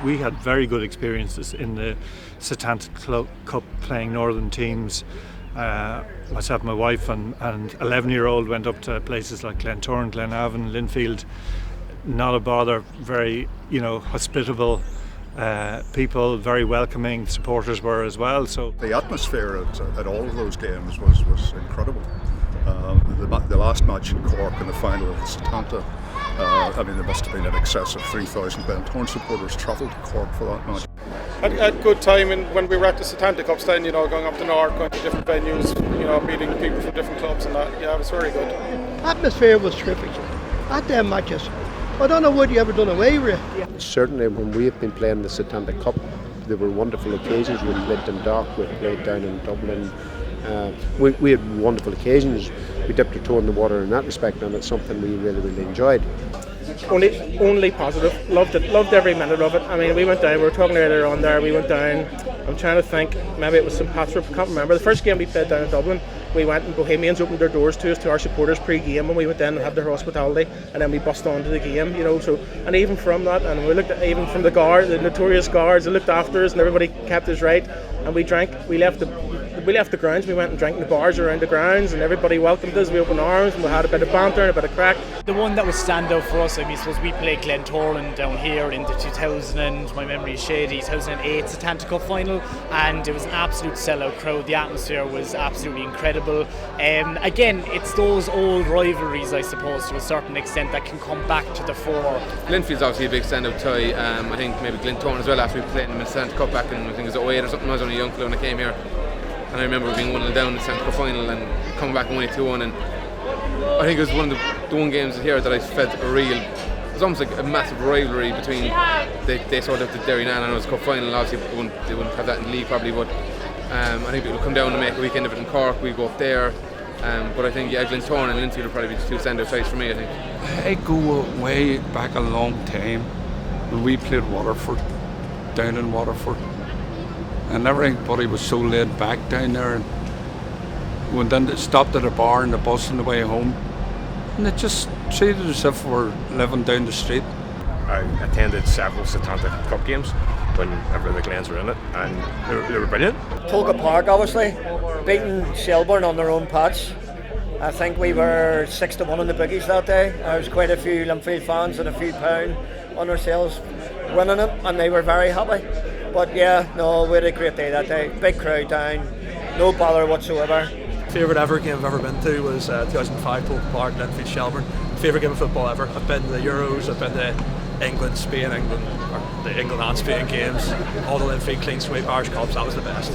we had very good experiences in the Setanta Cup playing northern teams. Myself, my wife and 11-year-old went up to places like Glentoran, Glenavon, Linfield. Not a bother, very hospitable people, very welcoming. Supporters were as well. So the atmosphere at all of those games was incredible. The last match in Cork in the final of the Setanta, there must have been in excess of 3,000 Glentoran supporters travelled to Cork for that match. Had good time when we were at the Setanta Cup stand, going up the north, going to different venues, meeting people from different clubs and that. Yeah, it was very good. Atmosphere was terrific at them matches. I don't know what you ever done away with it. Certainly when we have been playing the Setanta Cup, there were wonderful occasions. We played in Dock, we played down in Dublin. We had wonderful occasions. We dipped our toe in the water in that respect, and it's something we really enjoyed. Only positive. Loved it. Loved every minute of it. We went down. We were talking earlier on there. We went down. I'm trying to think. Maybe it was St Patrick. I can't remember. The first game we played down in Dublin, we went and Bohemians opened their doors to us, to our supporters pre-game, and we went in and had their hospitality, and then we bussed on to the game. So, and even from that, and we looked at even from the guard, the notorious guards, they looked after us, and everybody kept us right. And we drank. We left the grounds. We went and drank in the bars around the grounds, and everybody welcomed us. We opened arms, and we had a bit of banter and a bit of crack. The one that would stand out for us, I suppose we played Glentoran down here in the 2000, my memory is shady, 2008 Setanta Cup final, and it was an absolute sellout crowd. The atmosphere was absolutely incredible. Again, it's those old rivalries, I suppose, to a certain extent, that can come back to the fore. Linfield's obviously a big standout tie. I think maybe Glentoran as well, after we played in the Setanta Cup back in, I think it was 08 or something. I was only a young fellow when I came here, and I remember being 1-0 down in the Setanta Cup final and coming back and winning 2-1, and I think it was one of the one games here that I felt it was almost like a massive rivalry between, they sort of did Derry and it was Cup final. Obviously they wouldn't have that in the league probably, but I think people would come down and make a weekend of it in Cork. We go up there, but I think Glentoran and Linfield would probably be the two standout sides for me, I think. I go way back a long time when we played Waterford, down in Waterford, and everybody was so laid back down there, and when then they stopped at a bar in the bus on the way home, and it just treated as if we're living down the street. I attended several Setanta Cup games whenever the Glens were in it, and they were brilliant. Tolka Park, obviously, beating Shelbourne on their own patch. I think we were 6-1 in the bookies that day. There was quite a few Linfield fans and a few pound on ourselves winning it, and they were very happy. But we had a great day that day. Big crowd down, no bother whatsoever. Favourite ever game I've ever been to was 2005 Tolka Park, Linfield Shelbourne. Favourite game of football ever. I've been to the Euros, I've been to England, Spain, or the England and Spain games, all the Linfield clean sweep Irish Cups. That was the best.